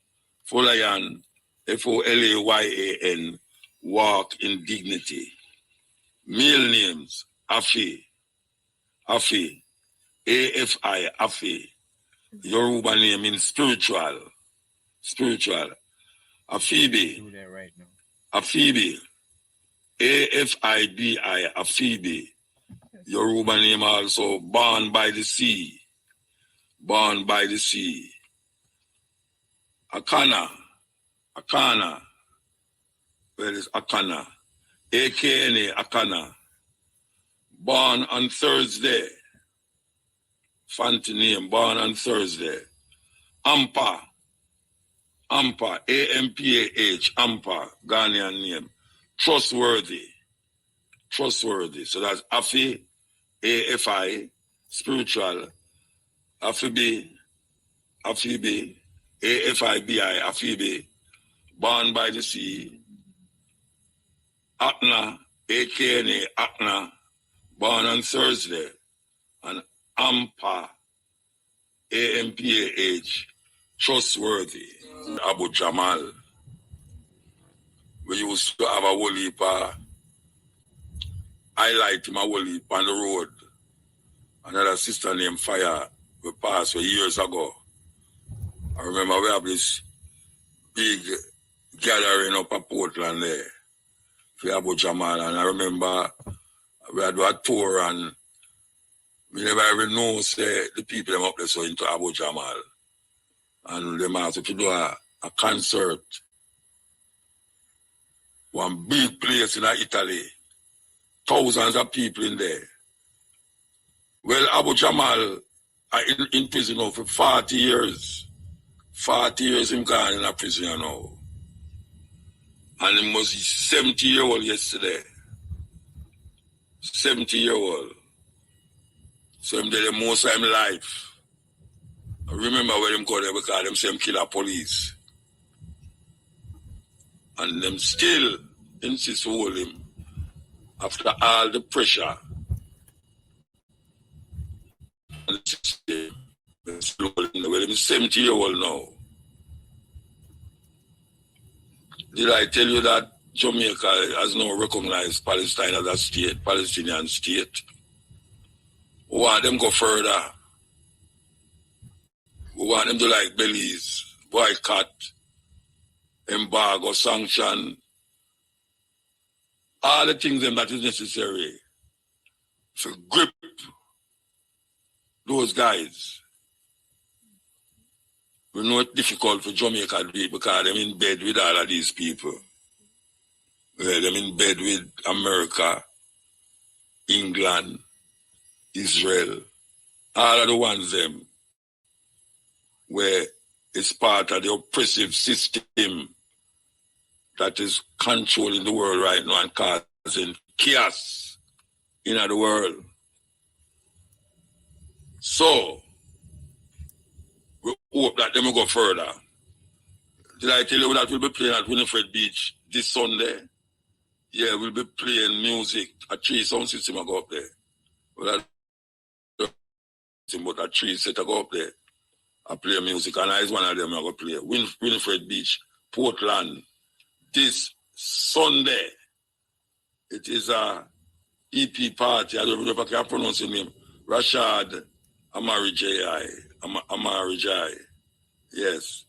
Folayan. F-O-L-A-Y-A-N. Walk in dignity. Male names. Afi. Afi. A-F-I. Afi. Yoruba name means spiritual. Spiritual. Afibi. Do that right now. Afibi. A-F-I-B-I. Afibi. Yoruba name also. Born by the sea. Born by the sea. Akana. Akana. Where is Akana? A-K-N-A. Akana. Born on Thursday. Fancy name. Born on Thursday. Ampa. Ampa. A-M-P-A-H. Ampa. Ghanaian name. Trustworthy. Trustworthy. So that's Afi. A-F-I. Spiritual. Afibi. Afibi. A-F-I-B-I. Afibi. Born by the sea. Akna. A-K-N-A. Akna. Born on Thursday. And Ampa. A-M-P-A-H. Trustworthy. Abu Jamal. We used to have a whole heap of highlight him a whole heap on the road. Another sister named Fire, we passed years ago. I remember we have this big gathering up at Portland there for Abu Jamal, and I remember we had a tour and we never even know say the people them up there so into Abu Jamal. And them asked to do a concert. One big place in Italy. Thousands of people in there. Well, Abu Jamal in prison now for 40 years. 40 years him gone in a prison now. And he was 70-year-old yesterday. 70-year-old. So him did the most of his life. I remember when him go there because them say him kill a police. And them still insist to hold him after all the pressure. And well, him 70-year-old now. Did I tell you that Jamaica has now recognized Palestine as a state, Palestinian state? We want them go further. We want them to like Belize, boycott, embargo, sanction, all the things that is necessary to grip those guys. We know it's difficult for Jamaica to be because they're in bed with all of these people. They're in bed with America, England, Israel, all of the ones them where it's part of the oppressive system that is controlling the world right now and causing chaos in the world. So, we hope that they will go further. Did I tell you that we'll be playing at Winifred Beach this Sunday? Yeah, we'll be playing music. A 3 sound system will go up there. Well, but a 3 set to go up there. I play music, and I is one of them I go play. Winifred Beach, Portland. This Sunday, it is a EP party. I don't know if I can pronounce his name. Rashad Amarijai. Amarijai. Yes.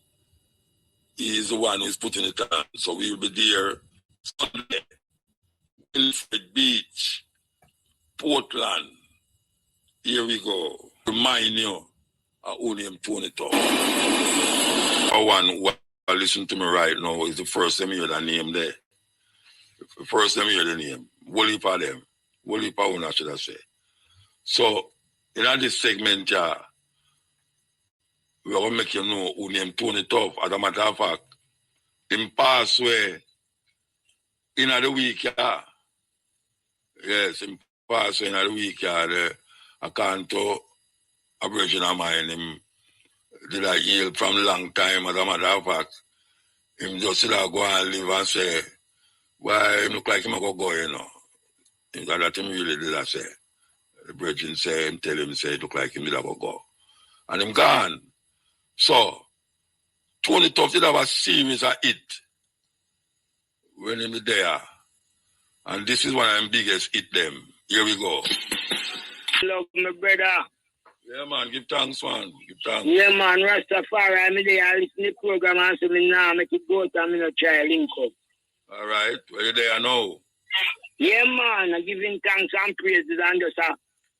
He is the one who is putting it on. So we will be there Sunday. Wilfred Beach, Portland. Here we go. Remind you, I own him Tony Top. One who listen to me right now is the first time you hear the name there. The first time you hear the name. What heap of them? What heap of one, should I say? So, in this segment, we are going to make you know who named Tony Top. As a matter of fact, him pass away in the week, Yes, him pass away in the week, I can't to Aboriginal mine. Him did I heal from a long time, as a matter of fact. Him just go and live and say, why him look like him go, you know. That him really did I say. The Virgin say, him tell him, say, it look like him did go. And him gone. So, Tony Top did have a series of hit when him there. And this is one of them biggest hit them. Here we go. Love my brother. Yeah, man, give thanks, man. Give thanks. Yeah, man, Rastafari, I'm there, I listen to the program and say, me now, make it go to me, no try link up. All right, where you there now? Yeah, man, I give him thanks and praises and just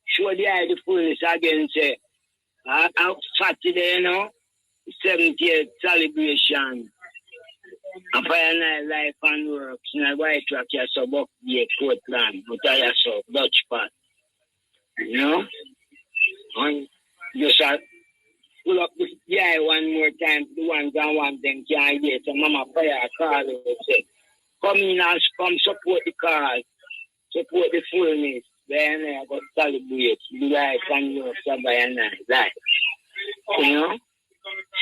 show the eye the fullness again, say, Saturday, you know, 70th celebration. And Fire Night Life and Works, and I white track, you saw Buck the Portland, but I saw Dutch Pot. You know? And just pull up the eye one more time, the ones and one them can't get. So Mama Fire call and say, come in and come support the cause, support the fullness. Then I got to celebrate the life and works of Fire Night Life. You know?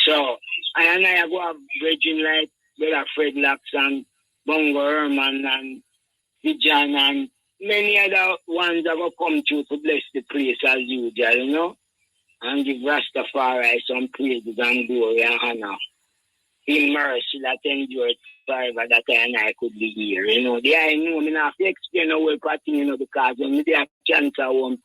So, I go have Virgin like Brother Fred Locks and Bongo Herman and Vijan and many other ones that will come through to bless the place as usual, you know, and give Rastafari some praises and glory and honor. In mercy that endured forever that I could be here, you know. I know me not have to explain how well thing, you know, because when me there cancer home,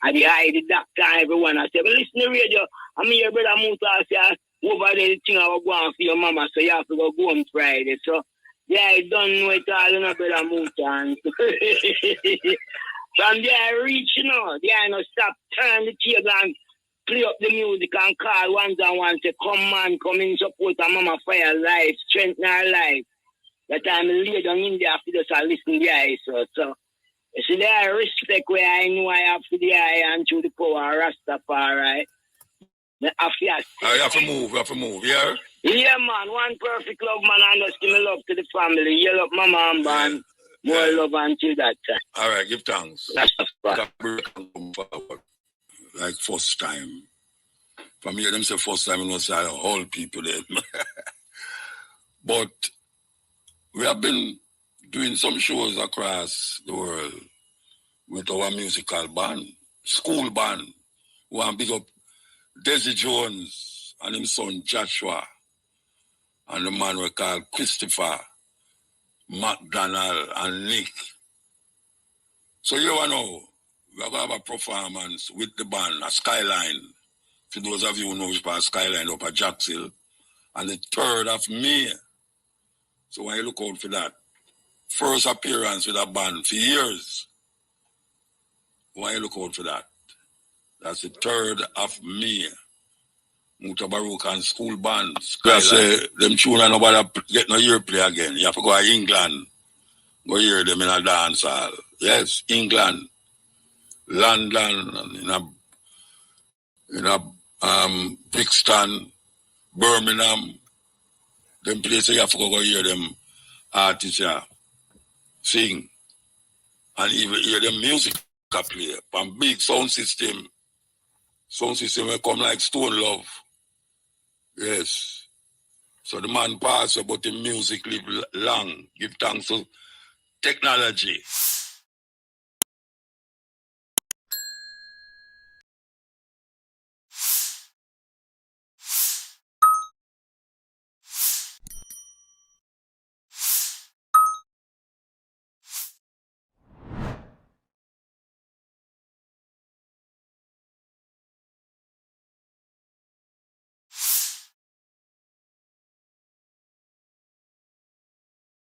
I the doctor, everyone, I say, well, listen to the radio, I'm here, Brother Muta, say, over there, the thing I was going for your mama, so you have to go home Friday. So, I don't know it all, you know, Brother Muta. From there, I reach, you know, I no stop, turn the table and play up the music and call ones and ones, say, come man, come in support a Mama Fire life, strengthen our life. That time I lay down in there after this, I listen to the eye, so, you see, there I respect where I know I have to the eye and through the power of Rastafari. You have to move, yeah? Yeah, man, one perfect love, man, and just give me love to the family. You love Mama and Ban, more love until that time. All right, give thanks. Like first time. From here, them say first time, you know, say all people there. But we have been doing some shows across the world with our musical band, school band. We want to big up Desi Jones and his son Joshua and the man we call Christopher, McDonald and Nick. So you know, we are going to have a performance with the band, a Skyline. For those of you who know which part Skyline up at Jackshill, on the 3rd of May. So when you look out for that, first appearance with a band for years. When you look out for that, that's the 3rd of May. Mutabaruka and school bands. I say, them tune and nobody get no ear play again. You have to go to England. Go hear them in a dance hall. Yes, England, London, and in Brixton, Birmingham. Them places you have to go hear them artists sing. And even hear them music play. From big sound system. Sound system will come like Stone Love. Yes. So the man passed, but the music live long. Give thanks to technology.